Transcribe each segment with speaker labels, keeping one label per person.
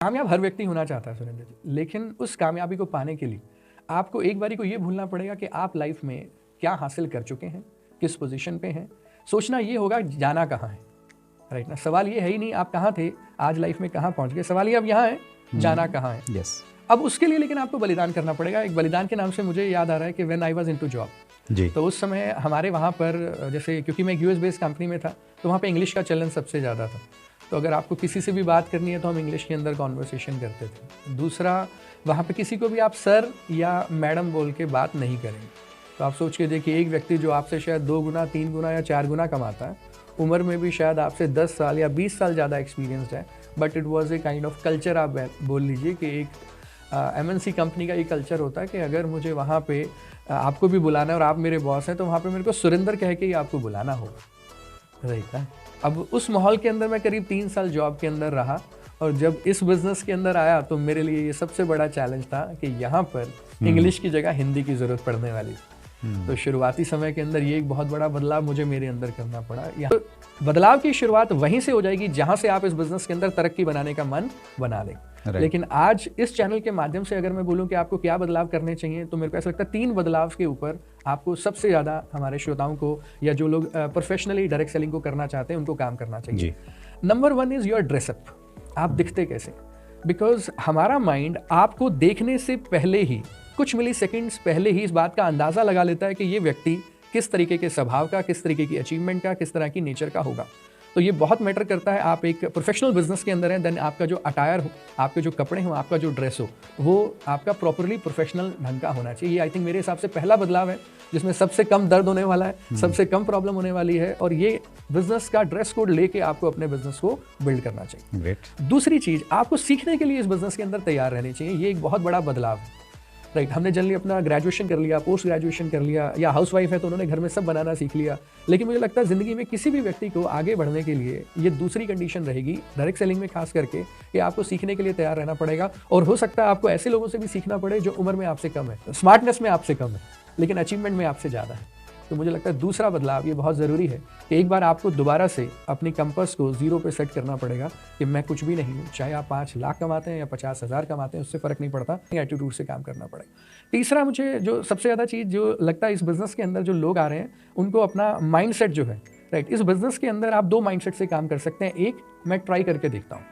Speaker 1: कामयाब हर व्यक्ति होना चाहता है सुरेंद्र जी, लेकिन उस कामयाबी को पाने के लिए आपको एक बारी को ये भूलना पड़ेगा कि आप लाइफ में क्या हासिल कर चुके हैं, किस पोजीशन पे हैं। सोचना ये होगा जाना कहाँ है, राइट ना। सवाल ये है ही नहीं आप कहाँ थे, आज लाइफ में कहाँ पहुँच गए, सवाल ये अब यहाँ है, जाना कहाँ है।
Speaker 2: यस।
Speaker 1: अब उसके लिए लेकिन आपको बलिदान करना पड़ेगा। एक बलिदान के नाम से मुझे याद आ रहा है कि when I was into job
Speaker 2: जी।
Speaker 1: तो उस समय हमारे वहाँ पर जैसे क्योंकि मैं यूएस बेस्ड कंपनी में था तो वहाँ पे इंग्लिश का चलन सबसे ज़्यादा था। तो अगर आपको किसी से भी बात करनी है तो हम इंग्लिश के अंदर कॉन्वर्सेशन करते थे। दूसरा, वहाँ पे किसी को भी आप सर या मैडम बोल के बात नहीं करेंगे। तो आप सोच के देखिए, एक व्यक्ति जो आपसे शायद 2 गुना 3 गुना या 4 गुना कमाता है, उम्र में भी शायद आपसे 10 साल या 20 साल ज़्यादा एक्सपीरियंसड है, but it was a kind of culture. आप बोल लीजिए कि एक MNC कंपनी का ये कल्चर होता है कि अगर मुझे वहाँ पे आपको भी बुलाना है और आप मेरे बॉस हैं तो वहाँ पे मेरे को सुरेंद्र कह के ही आपको बुलाना होगा, राइट है। अब उस माहौल के अंदर मैं करीब 3 साल जॉब के अंदर रहा और जब इस बिज़नेस के अंदर आया तो मेरे लिए ये सबसे बड़ा चैलेंज था कि यहाँ पर इंग्लिश की जगह हिंदी की ज़रूरत पड़ने वाली। तो शुरुआती समय के अंदर ये एक बहुत बड़ा बदलाव मुझे मेरे अंदर करना पड़ा। यहाँ बदलाव की शुरुआत वहीं से हो जाएगी जहाँ से आप इस बिज़नेस के अंदर तरक्की बनाने का मन बना लें। लेकिन आज इस चैनल के माध्यम से अगर मैं बोलूं कि आपको क्या बदलाव करने चाहिए तो मेरे को ऐसा लगता है 3 बदलाव के ऊपर आपको सबसे ज़्यादा हमारे श्रोताओं को या जो लोग प्रोफेशनली डायरेक्ट सेलिंग को करना चाहते हैं उनको काम करना चाहिए। Number 1 is your dress up. आप दिखते कैसे, बिकॉज हमारा माइंड आपको देखने से पहले ही कुछ मिली सेकेंड्स पहले ही इस बात का अंदाज़ा लगा लेता है कि ये व्यक्ति किस तरीके के स्वभाव का, किस तरीके की अचीवमेंट का, किस तरह की नेचर का होगा। तो ये बहुत मैटर करता है। आप एक प्रोफेशनल बिजनेस के अंदर हैं, देन आपका जो अटायर हो, आपके जो कपड़े हो, आपका जो ड्रेस हो, वो आपका प्रॉपरली प्रोफेशनल ढंग का होना चाहिए। ये आई थिंक मेरे हिसाब से पहला बदलाव है जिसमें सबसे कम दर्द होने वाला है, सबसे कम प्रॉब्लम होने वाली है, और ये बिजनेस का ड्रेस कोड लेके आपको अपने बिजनेस को बिल्ड करना चाहिए।
Speaker 2: ग्रेट।
Speaker 1: दूसरी चीज़, आपको सीखने के लिए इस बिजनेस के अंदर तैयार रहनी चाहिए। ये एक बहुत बड़ा बदलाव है, राइट। हमने जनरली अपना ग्रेजुएशन कर लिया, पोस्ट ग्रेजुएशन कर लिया, या हाउस वाइफ है तो उन्होंने घर में सब बनाना सीख लिया। लेकिन मुझे लगता है ज़िंदगी में किसी भी व्यक्ति को आगे बढ़ने के लिए ये दूसरी कंडीशन रहेगी, डायरेक्ट सेलिंग में खास करके, कि आपको सीखने के लिए तैयार रहना पड़ेगा। और हो सकता है आपको ऐसे लोगों से भी सीखना पड़े जो उम्र में आपसे कम है, स्मार्टनेस में आपसे कम है, लेकिन अचीवमेंट में आपसे ज़्यादा है। तो मुझे लगता है दूसरा बदलाव ये बहुत ज़रूरी है कि एक बार आपको दोबारा से अपनी कंपास को 0 पे सेट करना पड़ेगा कि मैं कुछ भी नहीं हूँ। चाहे आप 5 लाख कमाते हैं या 50,000 कमाते हैं, उससे फ़र्क नहीं पड़ता, एटीट्यूड से काम करना पड़ेगा। तीसरा, मुझे जो सबसे ज़्यादा चीज़ जो लगता है इस बिज़नेस के अंदर जो लोग आ रहे हैं उनको अपना माइंडसेट जो है, राइट। इस बिज़नेस के अंदर आप 2 माइंडसेट से काम कर सकते हैं। एक, मैं ट्राई करके देखता हूँ,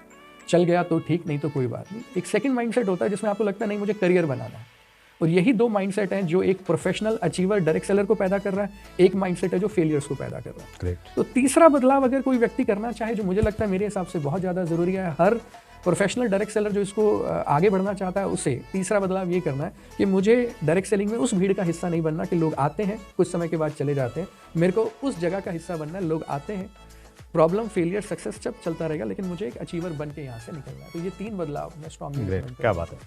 Speaker 1: चल गया तो ठीक, नहीं तो कोई बात नहीं। एक सेकेंड माइंडसेट होता है जिसमें आपको लगता है नहीं मुझे करियर बनाना है। और यही 2 माइंडसेट हैं जो एक प्रोफेशनल अचीवर डायरेक्ट सेलर को पैदा कर रहा है, एक माइंडसेट है जो फेलियर्स को पैदा कर रहा है।
Speaker 2: ग्रेट।
Speaker 1: तो तीसरा बदलाव अगर कोई व्यक्ति करना चाहे, जो मुझे लगता है मेरे हिसाब से बहुत ज़्यादा ज़रूरी है, हर प्रोफेशनल डायरेक्ट सेलर जो इसको आगे बढ़ना चाहता है उसे तीसरा बदलाव ये करना है कि मुझे डायरेक्ट सेलिंग में उस भीड़ का हिस्सा नहीं बनना कि लोग आते हैं कुछ समय के बाद चले जाते हैं। मेरे को उस जगह का हिस्सा बनना है, लोग आते हैं, प्रॉब्लम, फेलियर, सक्सेस सब चलता रहेगा, लेकिन मुझे एक अचीवर बन के यहाँ से निकलना है। तो ये 3 बदलाव मैं स्ट्रांगली।
Speaker 2: क्या बात है।